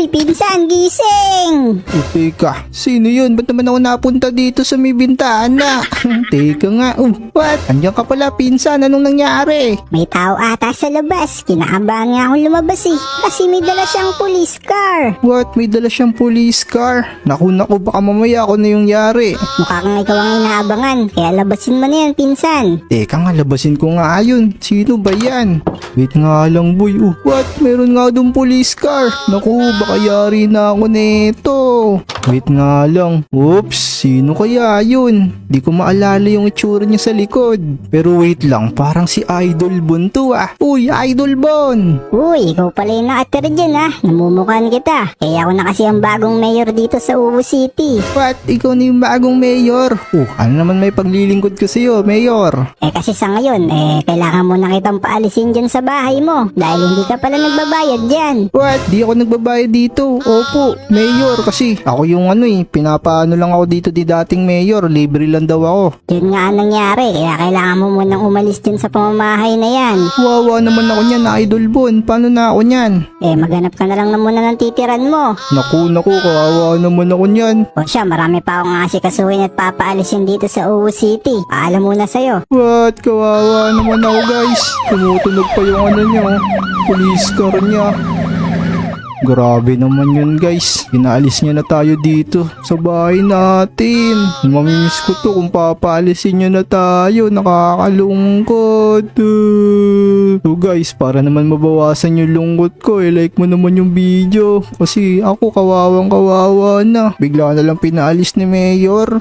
Uy, pinsan, gising! Teka, sino yun? Ba't naman ako napunta dito sa may bintana? Teka nga, what? Andiyan ka pala, pinsan. Anong nangyari? May tao ata sa labas. Kinakabahan nga akong lumabas eh. Kasi may dala siyang police car. What? May dala siyang police car? Naku, baka mamaya ako na yung yari. Mukha kang ikaw ang inaabangan. Kaya labasin mo na yan, pinsan. Teka nga, labasin ko nga yun. Sino ba yan? Wait nga lang, boy. What? Meron nga doon police car. Naku, baka yari na ako nito. Wait nga lang. Oops, sino kaya yun? Di ko maalala yung itsura niya sa likod. Pero wait lang, parang si Idol Bon to Uy, Idol Bon! Uy, ikaw pala yung nakatira dyan Namumukhaan kita. Kaya ako na kasi ang bagong mayor dito sa Ubu City. What? Ikaw na yung bagong mayor? Ano naman may paglilingkod ko sa'yo, mayor? Kasi sa ngayon, kailangan mo na kitang paalisin dyan sa bahay mo. Dahil hindi ka pala nagbabayad dyan. What? Di ako nagbabayad dito. Opo, mayor. Kasi ako yung pinapaano lang ako dito di dating mayor. Libre lang daw ako. Yun nga ang nangyari. Kaya kailangan mo munang umalis dyan sa pamamahay na yan. Wawa naman ako niyan, Idol Bon. Paano na ako niyan? Maghanap ka na lang na muna ng titiran mo. Naku, kawawa naman ako niyan. O siya, marami pa akong asikasuhin at papaalisin dito sa Ubu City. Paalam muna sa'yo. What? Kawawa naman ako, guys. Tumutunog pa yung niya. Police car niya. Grabe naman yun, guys. Pinaalis niya na tayo dito sa bahay natin. Mamimiss ko to kung papaalisin niya na tayo. Nakakalungkot. So guys, para naman mabawasan yung lungkot ko, like mo naman yung video. Kasi ako kawawang kawawa na. Bigla na lang pinaalis ni Mayor.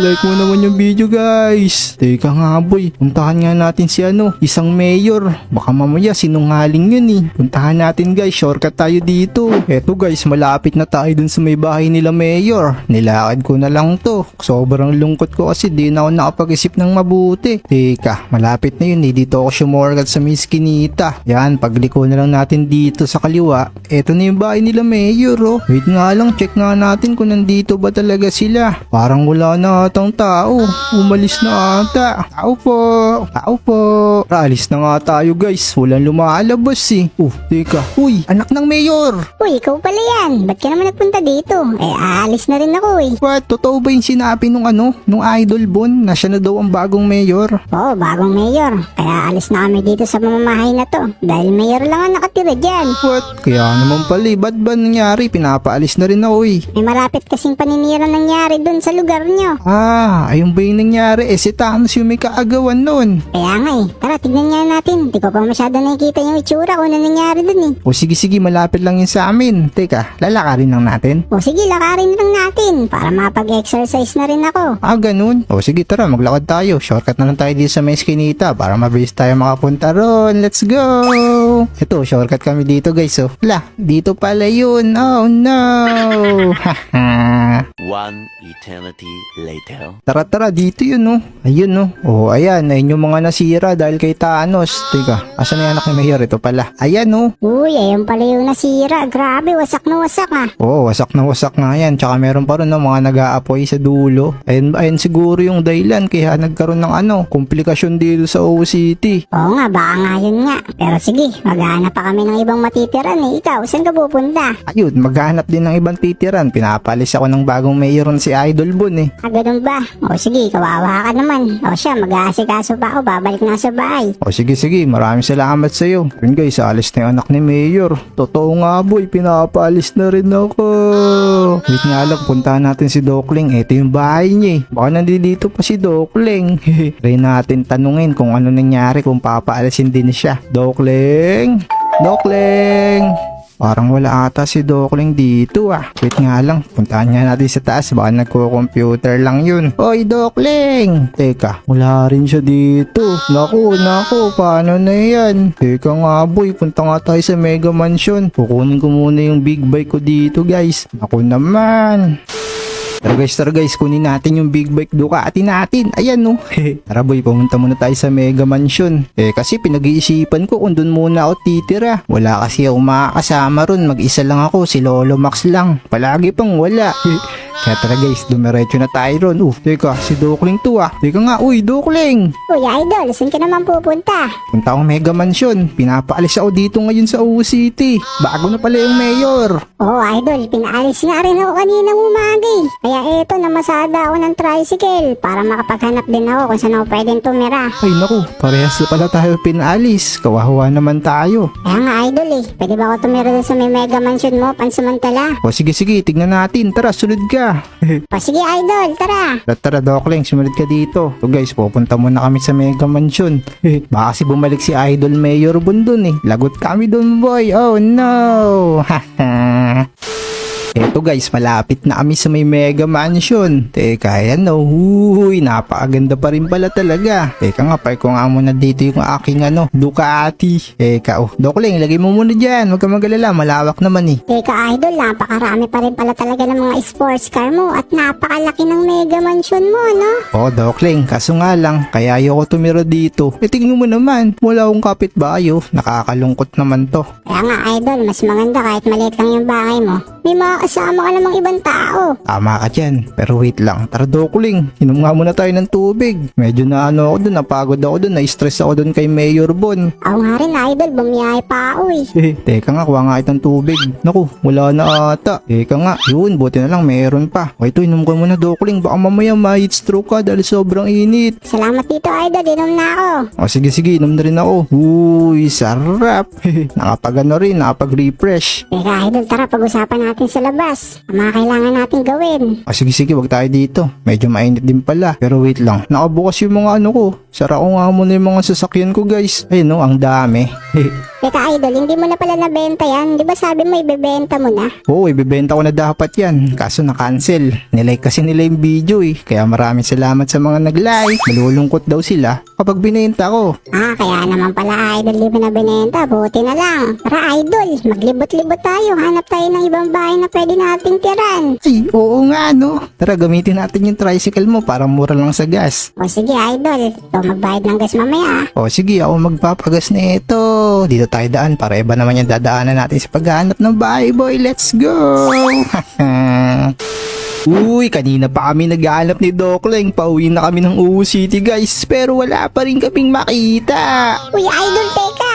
Like mo naman yung video, guys. Teka nga, boy. Puntahan nga natin si isang mayor. Baka mamaya sinungaling yun Puntahan natin, guys. Shortcut tayo dito. Eto guys, malapit na tayo dun sa may bahay nila mayor. Nilakad ko na lang to. Sobrang lungkot ko kasi di na ako nakapag-isip ng mabuti. Teka, malapit na yun Dito ako sumorgat sa may skinita. Yan, pagliko na lang natin dito sa kaliwa. Eto na yung bahay nila mayor Wait nga lang, check nga natin kung nandito ba talaga sila. Parang wala na atang tao. Umalis na ata. Tao po. Alis na nga tayo guys. Walang lumalabas teka. Uy, anak ng mayor. Uy, ikaw pala yan. Ba't ka naman nagpunta dito? Aalis na rin ako What? Totoo ba yung sinabi nung Idol Bon na siya na daw ang bagong mayor? Oo, bagong mayor. Kaya alis na kami dito sa mamamahay na to. Dahil mayor lang ang nakatira dyan. What? Kaya naman pala ba't ba nangyari? Pinapaalis na rin ako May malapit kasing paninira nangyari dun sa lugar nyo. Ayun ba yung nangyari? Si Thanos yung may kaagawan nun. Kaya nga Tara, tignan nga natin. Di ko pa masyado nakikita yung itsura kung ano nangyari dun O sige, malapit lang yun sa amin. Teka, lalakarin lang natin. O sige, lakarin lang natin para mapag-exercise na rin ako. Ganun. O sige, tara, maglakad tayo. Shortcut na lang tayo dito sa may skinita para mabilis tayo makapunta ron. Let's go! Ito, shortcut kami dito guys. Dito pala yun. Oh no! One eternity later. Tara, dito yun Ayun ayan yung mga nasira dahil kay Thanos. Teka, asan na yung anak ni Mayor? Ito pala. Ayan Uy, ayun pala yung nasira. Grabe, wasak na wasak wasak na wasak nga yan. Tsaka meron pa rin mga nag-aapoy sa dulo. Ayun siguro yung dahilan kaya nagkaroon ng komplikasyon dito sa Ubu City. Oo nga, baka nga yun nga. Pero sige, maghahanap pa kami ng ibang matitiran Ikaw, saan ka pupunta? Ayun, maghanap din ng ibang titiran. Pinapalis ako ng bagong mayor si Idol Bon Ganun ba? O sige, kawawa ka naman. O siya, mag-aasikaso pa ako. Babalik na sa bahay. O sige, maraming salamat sa'yo. Yun guys, alis na yung anak ni Mayor. Totoo nga boy, pinapaalis na rin ako. Wait nga lang, puntahan natin si Dokling. Ito yung bahay niya Baka nandito pa si Dokling. Try natin tanungin kung ano nangyari kung papaalisin din siya. Dokling! Parang wala ata si Dokling dito Wait nga lang, puntahan nga natin sa taas. Baka nagko-computer lang yun. Oy, Dokling! Teka, wala rin siya dito. Naku, paano na yan? Teka nga boy, punta nga tayo sa Mega Mansion. Kukunin ko muna yung big bike ko dito guys. Naku naman. Tara guys, kunin natin yung big bike Ducati natin. Ayan Tara boy, pumunta muna tayo sa Mega Mansion. Kasi pinag-iisipan ko kung dun muna ako titira. Wala kasi akong makakasama ron. Mag-isa lang ako, si Lolo Max lang. Palagi pang wala. Kaya tara guys, dumiretso na tayo ron. Teka, si Dokling to ah. Teka nga, uy, Dokling. Uy, idol, saan ka naman pupunta? Punta akong Mega Mansion. Pinapaalis ako dito ngayon sa Uwu City. Bago na pala yung mayor. Oo, idol, pinaalis nga rin ako kaninang umaga eh. Kaya eto, namasada ako ng tricycle para makapaghanap din ako kung saan ako pwedeng tumira. Ay naku, parehas na pala tayo pinaalis. Kawawa naman tayo. Kaya nga, idol eh, pwede ba ako tumira dun sa may Mega Mansion mo, pansamantala? O sige, tignan natin. Tara, sunod ka. O sige, idol, tara. Tara, Dokling, sumunod ka dito. So guys, pupunta muna kami sa Mega Mansion. Baka kasi bumalik si Idol Mayor Bundon eh. Lagot kami dun, boy. Oh no. Haha. Eto guys, malapit na kami sa may Mega Mansion. Teka, ayan o. Uy, napakaganda pa rin pala talaga. Teka nga, park ko nga muna dito yung aking Ducati. Teka, Dokling, lagay mo muna dyan. Huwag ka magalala, malawak naman eh. Teka, idol, napakarami pa rin pala talaga ng mga sports car mo at napakalaki ng Mega Mansion mo, no? Dokling, kaso nga lang, kaya ayoko tumira dito. Tingnan mo naman, wala akong kapitbahay. Nakakalungkot naman to. Kaya nga, idol, mas maganda kahit maliit lang yung bahay mo. May mga kasama ka namang ibang tao. Tama ka dyan, pero wait lang. Tara, Dokling, inom nga muna tayo ng tubig. Medyo na ako dun, napagod ako dun, na-stress ako dun kay Mayor Bon. Ako nga rin, idol, bumiyahe pa ako eh. Teka nga, kuha nga itong tubig. Naku, wala na ata. Teka nga, yun, buti na lang, meron pa. O ito, inom ka muna, Dokling, baka mamaya ma-heat stroke ka dahil sobrang init. Salamat dito, idol, inom na ako. O sige, inom na rin ako. Uy, sarap. Nakapag-ano rin, nakapag-refresh. Teka, idol, tara, pag-usapan natin sa labas. Ang mga kailangan natin gawin. O sige, wag tayo dito. Medyo mainit din pala. Pero wait lang, nakabukas yung mga ko. Sara ko nga muna yung mga sasakyan ko guys. Ayun ang dami. Teka, idol, hindi mo na pala nabenta yan. Di ba sabi mo ibebenta mo na? Oo, ibebenta ko na dapat yan. Kaso na-cancel. Nilike kasi nila yung video eh. Kaya maraming salamat sa mga nag-like. Malulungkot daw sila kapag binenta ko. Kaya naman pala, idol, di mo na binenta. Buti na lang. Tara, idol, maglibot-libot tayo. Hanap tayo ng ibang bahay na pwede nating tiran. Ay, oo nga no. Tara, gamitin natin yung tricycle mo para mura lang sa gas. O sige, idol. Ikaw magbayad ng gas mamaya. O sige, ako magpapagas na ito. Dito tayo daan para iba naman yung dadaanan natin sa paghahanap ng bahay, boy. Let's go! Uy, kanina pa kami naghahanap ni Dokling. Pauwi na kami ng Uwu City guys. Pero wala pa rin kaming makita. Uy, idol, teka.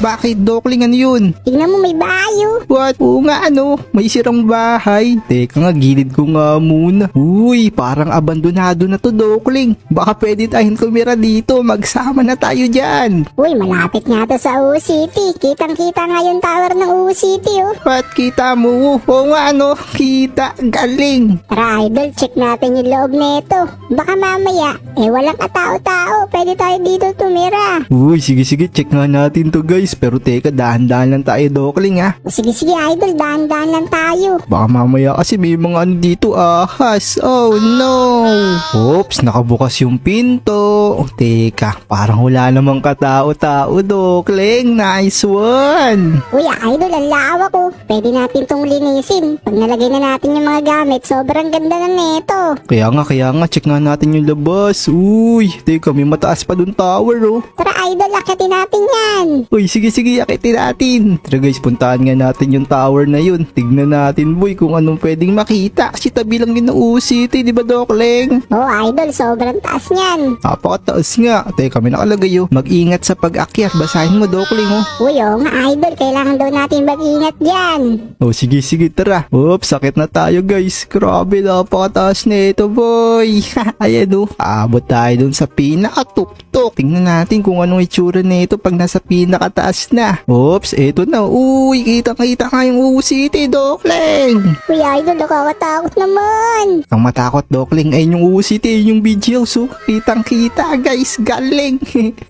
Bakit Dokling, ano yun? Tignan mo, may bayo. What? Oo nga may sirang bahay. Teka nga, gilid ko nga muna. Uy, parang abandonado na to, Dokling. Baka pwede tayong tumira dito. Magsama na tayo dyan. Uy, malapit nga to sa Uwu City. Kitang-kita nga yung tower ng Uwu City, oh. What? Kita mo? Oo nga kita. Galing. Tara, idol, check natin yung loob nito. Baka mamaya, walang katao-tao. Pwede tayo dito tumira. Uy, sige, check nga natin to guys. Pero teka, dahan-dahan lang tayo, Dokling ha. Sige, idol, dahan-dahan lang tayo. Baka mamaya kasi may mga dito ahas. Oh no. Oops, nakabukas yung pinto. Teka, parang wala namang katao-tao, Dokling. Nice one. Uy, idol, ang lawak oh. Pwede natin tong linisin. Pag nalagay na natin yung mga gamit, sobrang ganda na neto. Kaya nga, check nga natin yung labas. Uy, teka, may mataas pa dun tower oh. Tara, idol, akitin natin yan. Uy, sige, akitin natin. Tara guys, puntahan nga natin yung tower na yun. Tignan natin boy kung anong pwedeng makita. Kasi tabi lang yun ng Uwu City, di ba Dokling? Oh, idol, sobrang taas niyan. Napakataas nga. Teka, may nakalagay oh. Mag-ingat sa pag-akyat. Basahin mo, Dokling oh. Uy, nga idol, kailangan daw natin mag-ingat dyan. Oh, sige, tara. Oops, sakit na tayo guys. Grabe, napakataas na ito boy. Ayan oh. Abot tayo dun sa pinakatuktok. Tingnan natin kung anong itsura na ito pag nasa pinakataas na. Oops, eto na. Uy, kita nga yung Uwu City, Dokling. Uy, idol, nakakatakot naman. Ang matakot, Dokling, ay yung Uwu City, yung video. So, kitang-kita guys, galing.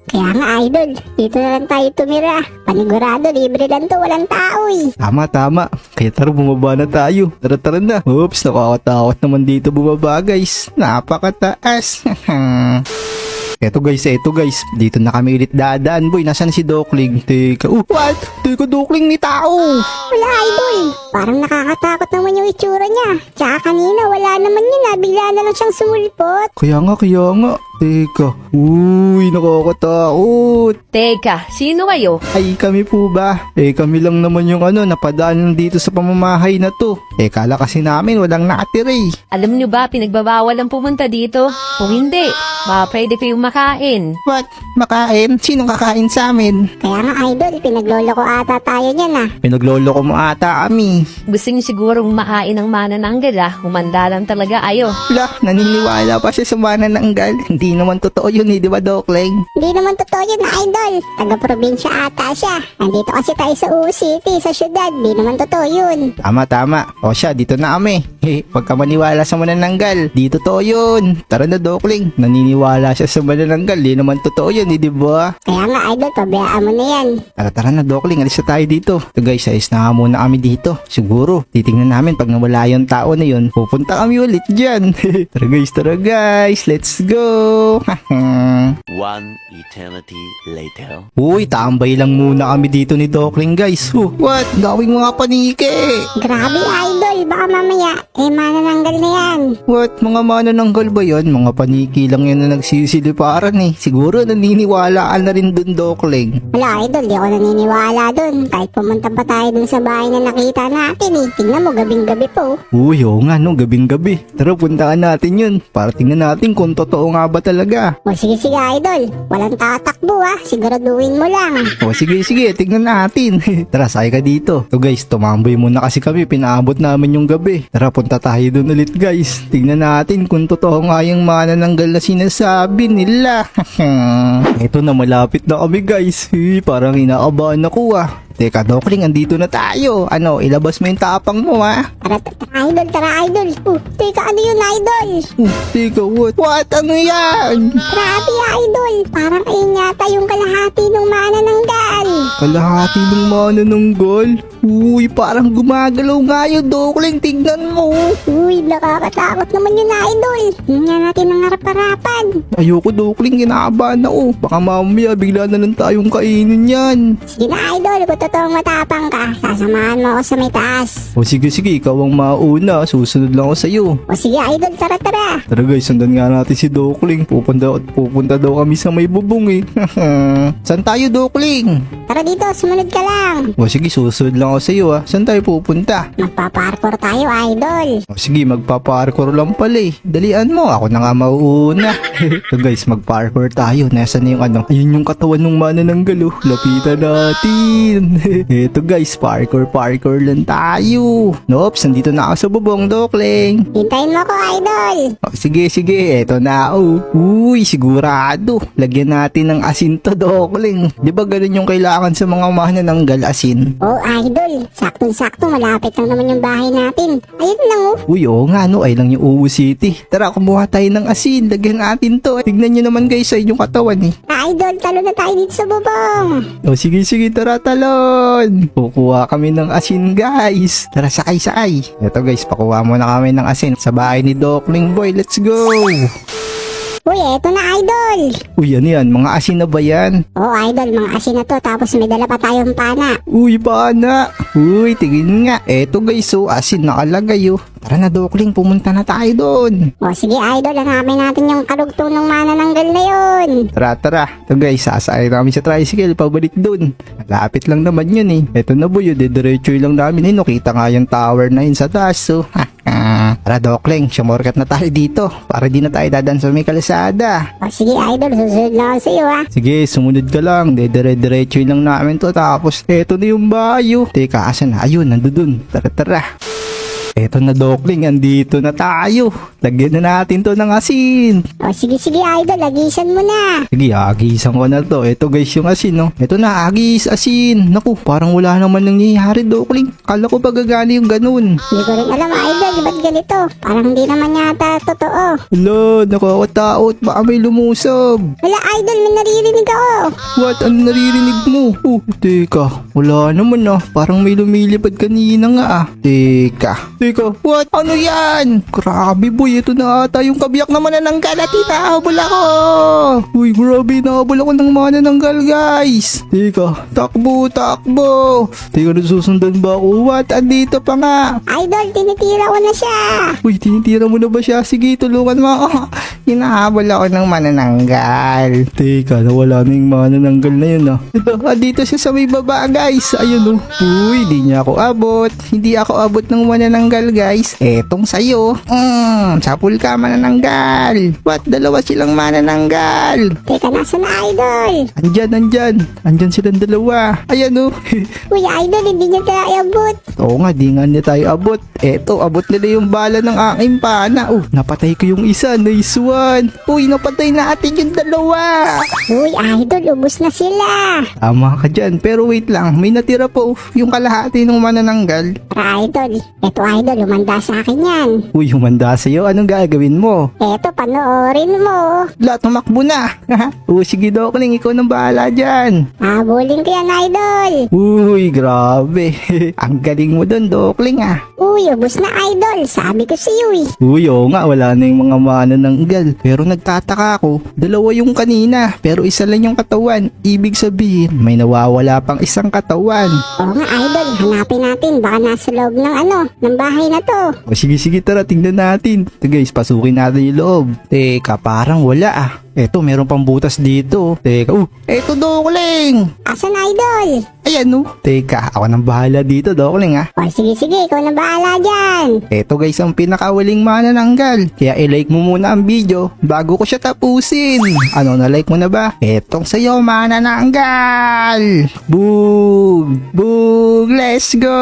Kaya nga, idol, dito na lang tayo tumira. Panigurado, libre lang to, walang tao eh. Tama. Kaya tara, bumaba na tayo. Tara na. Oops, nakakatakot naman dito bumaba guys. Napakataas. Eto guys, dito na kami ulit dadaan boy. Nasaan si Dokling? Teka, what? Teka, Dokling, may tao. Wala, idol. Parang nakakatakot naman yung itsura niya. Tsaka kanina, wala naman yun, bigla na lang siyang sumulpot. Kaya nga. Teka. Uy, nakakatakot. Teka, sino kayo? Ay, kami po ba? Kami lang naman yung napadaan lang dito sa pamamahay na to. Kala kasi namin walang nakatira eh. Alam niyo ba, pinagbabawal ang pumunta dito? Kung hindi, pwede kayong makain. What? Makain? Sinong kakain sa amin? Kaya nga idol, pinaglolo ko ata tayo niyan ah. Pinaglolo ko mo ata kami. Gusto niyo sigurong makain ng manananggal humanda lang talaga ayo. Wala, naniniwala pa siya sa manananggal. Hindi naman totoo yun di ba, Dokling? Hindi naman totoo yun idol. Taga-probinsya ata siya. Nandito kasi tayo sa City, sa syudad. Hindi naman totoo yun. Tama. O siya, dito na kami. Huwag ka maniwala sa manananggal. Di totoo yun. Tara na, Dokling. Naniniwala siya sa manananggal. Di naman totoo yun, di ba? Kaya nga idol, pabayaan mo na yan. Tara na, Dokling. Alis na tayo dito. So guys, ayos na nga muna kami dito. Siguro, titingnan namin pag nawala yung tao na yun. Pupunta kami ulit dyan. Tara guys. Let's go. One eternity later. Uy, tambay lang muna kami dito ni Dokling guys. What? Gawing mga panike. Grabe idol, baka mamaya, manananggal na yan. What? Mga manananggal ba yun? Mga paniki lang yan na nagsisiliparan eh. Siguro naniniwala ka na rin dun, Dokling. Wala idol, di ako naniniwala dun. Kahit pumunta pa tayo dun sa bahay na nakita natin eh. Tingnan mo, gabing-gabi po. Uy, oo nga no, gabing-gabi. Tara, puntaan natin yun. Para tingnan natin kung totoo nga ba talaga. O sige idol, walang tatakbo siguraduhin mo lang. O sige, tingnan natin. Tara, sakay ka dito. So guys, tumambay muna kasi kami. Pinaabot namin yung gabi. Tara, punta tayo dun ulit guys. Tingnan natin kung totoo nga yung manananggal na sinasabi nila. Ito na, malapit na kami guys. Parang inaabahan ako Teka, Dokling, andito na tayo. Ilabas mo yung tapang mo Tara idol. Teka, ano yun idol? Teka, what? What? Ano yan? Grabe idol, parang ayun yata yung kalahati ng manananggal. Kalahati ng manananggal? Uy, parang gumagalaw nga yun, Dokling. Tignan mo. Uy, nakakatakot naman yun idol. Hindi nga natin nangarap-harapan. Ayoko, Dokling. Kinakabahan ako. Baka mamaya bigla na lang tayong kainin yan. Sige na idol, kung totoong matapang ka, sasamahan mo ako sa may taas. O sige, ikaw ang mauna. Susunod lang ako sa'yo. O sige idol, tara. Tara guys, sundan nga natin si Dokling. Pupunta daw kami sa may bubong eh. Saan tayo, Dokling? Tara dito, sumunod ka lang. O sige, susunod lang ako sa'yo Saan tayo pupunta? Magpaparkour tayo idol. O sige, magpa-parkour lang pala Dalian mo, ako na nga mauuna. So guys, mag-parkour tayo. Nasaan na yung Ayun yung katawan ng manananggal Lapitan natin. Eto guys, parkour lang tayo. Noops, nandito na ako sa bubong, Dokling. Hintayin mo ko idol. O, sige, eto na Uy, sigurado. Lagyan natin ng asin to, Dokling. Di ba ganun yung kailangan sa mga manananggal, asin? Oh idol, saktong-sakto, malapit lang naman yung bahay natin. Ayun lang Uy, oo nga ay lang yung Uwu City. Tara, kumuha tayo ng asin. Lagyan natin to. Tignan nyo naman guys sa inyong katawan Idol, talo na tayo dito sa bubong. O sige, tara talon. Kukuha kami ng asin guys. Tara, sakay. Eto guys, pakuha muna kami ng asin sa bahay ni Dokling Boy. Let's go. Uy, eto na idol. Uy, ano yan? Mga asin na ba yan? Oh idol, mga asin na to, tapos may dala pa tayong pana. Uy, pana. Uy, tingin nga. Eto guys, asin nakalagay Tara na, Dokling, pumunta na tayo doon. O sige idol, hanapin natin yung karugtong ng manananggal na yun. Tara. Ito guys, sasakay namin sa tricycle, pabalik doon. Malapit lang naman yun Eto na boy, didiretso lang namin Kita nga yung tower na yun sa taas Tara, Dokling, sumorkat na tayo dito para di na tayo dadan sa may kalsada. O sige idol, susunod lang ako sa iyo Sige, sumunod ka lang. Diretso lang namin to. Tapos, eto na yung bayo. Teka, asan na? Ayun, nandun. Tara. Eto na, Dokling, andito na tayo. Lagyan na natin to ng asin. O sige idol, lagisan mo na. Sige, agisan ko na to. Eto guys yung asin Eto na, agis, asin. Naku, parang wala naman nangyayari, Dokling. Kala ko ba gagana yung ganun. Hindi ko rin alam idol, ba't ganito? Parang hindi naman yata totoo. Hala, nakakatakot. Baka may lumusob. Wala idol, may naririnig ako. What? Ano naririnig mo? Teka. Wala naman Parang may lumilipad kanina nga Teka. Teka, what? Ano yan? Grabe boy, ito na ata yung kabiyak na manananggal at hinahabol ako. Uy, grabe, hinahabol ako ng manananggal guys. Teka, takbo. Teka, nasusundan ba ako? What? Andito pa nga. Idol, tinitira ko na siya. Uy, tinitira mo na ba siya? Sige, tulungan mo ako. Hinahabol ako ng manananggal. Teka, nawala na yung manananggal na yun ah. Dito siya sa may baba guys. Ayun oh. Uy, di niya ako abot. Hindi ako abot ng manananggal guys. Etong sayo. Sapul ka manananggal. What? Dalawa silang manananggal. Teka, nasa na idol? Andyan silang dalawa. Ayan oh. Uy, idol, hindi niya tayo abot. Oo nga, di nga niya tayo abot. Eto, abot nila yung bala ng aking pana. Napatay ko yung isa. Nice one. Uy, napatay natin yung dalawa. Uy, idol, ubos na sila. Tama ka dyan. Pero wait lang, may natira po yung kalahati ng manananggal. Tara, idol. Eto, idol, humanda sa akin yan. Uy, humanda sa'yo. Anong gagawin mo? Eto, panoorin mo. Tumakbo na. Sige, Dokling, ikaw nang bahala dyan. Habulin ko yan, idol. Uy, grabe. Ang galing mo dun, Dokling ah. Uy, ubos na, idol. Sabi ko sa'yo eh. Uy, oo nga, wala na yung mga manananggal. Pero nagtataka ako, dalawa yung kanina, pero isa lang yung katawan. Ibig sabihin, may nawawala pang isang katawan. Oo nga, idol. Hanapin natin. Baka nasa loob ng bahay na to. Sige, tara, tingnan natin. Ito guys, pasukin natin yung loob. Teka, parang wala ah. Eto, meron pang butas dito. Teka, eto Dokling. Asan, idol? Ayan Teka, ako nang bahala dito, Dokling ah. O, sige, ikaw na bahala dyan. Eto guys, ang pinakawaling manananggal. Kaya i-like mo muna ang video bago ko siya tapusin. Ano, na-like mo na ba? Etong sa'yo, manananggal. Boog, let's go.